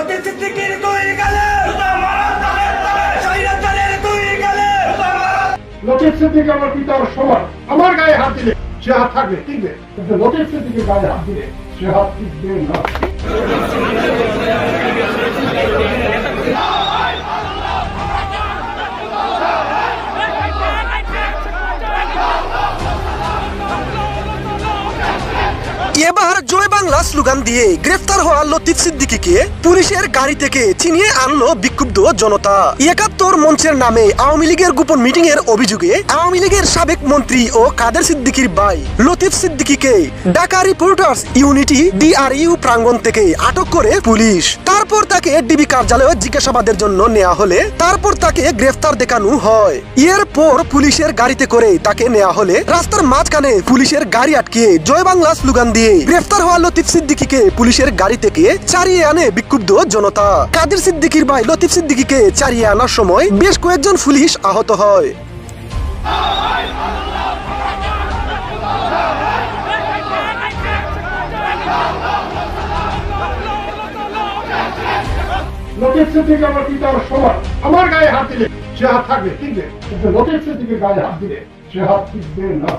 লতিফ সিদ্দিকীর দুই গালে শহীদের দুই গালে। লতিফ সিদ্দিকী আমার পিতার সমান, আমার গায়ে হাত দিলে সে হাত থাকবে, টিকবে, কিন্তু লতিফ সিদ্দিকীর গায়ে হাত দিলে সে হাত টিকবে না। এবার জয় বাংলা স্লোগান দিয়ে গ্রেফতার হওয়া লতিফ সিদ্দিকীকে পুলিশের গাড়ি থেকে ছিনিয়ে আনলো বিক্ষুব্ধ জনতা। ৭১ মঞ্চের নামে আওয়ামী লীগের গোপন মিটিং এর অভিযোগে আওয়ামী লীগের সাবেক মন্ত্রী ও কাদের সিদ্দিকীর ভাই লতিফ সিদ্দিকীকে ঢাকা রিপোর্টার্স ইউনিটি DRU প্রাঙ্গণ থেকে আটক করে পুলিশ। তারপর তাকে ডিবি কার্যালয়ে জিজ্ঞাসাবাদের জন্য নেওয়া হলে তারপর তাকে গ্রেফতার দেখানো হয়। এরপর পুলিশের গাড়িতে করে তাকে নেওয়া হলে রাস্তার মাঝখানে পুলিশের গাড়ি আটকে জয় বাংলা স্লোগান দিয়ে গ্রেফতার হওয়া লতিফ সিদ্দিকীকে পুলিশের গাড়ি থেকে ছাড়িয়ে আনে বিক্ষুব্ধ জনতা। কাদের সিদ্দিকীর ভাই লতিফ সিদ্দিকীকে ছাড়িয়ে আনার সময় বেশ কয়েকজন পুলিশ আহত হয়। লতিফ সিদ্দিকী আমার পিতার সমান, আমার গায়ে হাত দিলে সে হাত থাকবে, টিকবে, কিন্তু লতিফ সিদ্দিকীর গায়ে হাত দিলে সে হাত টিকবে না।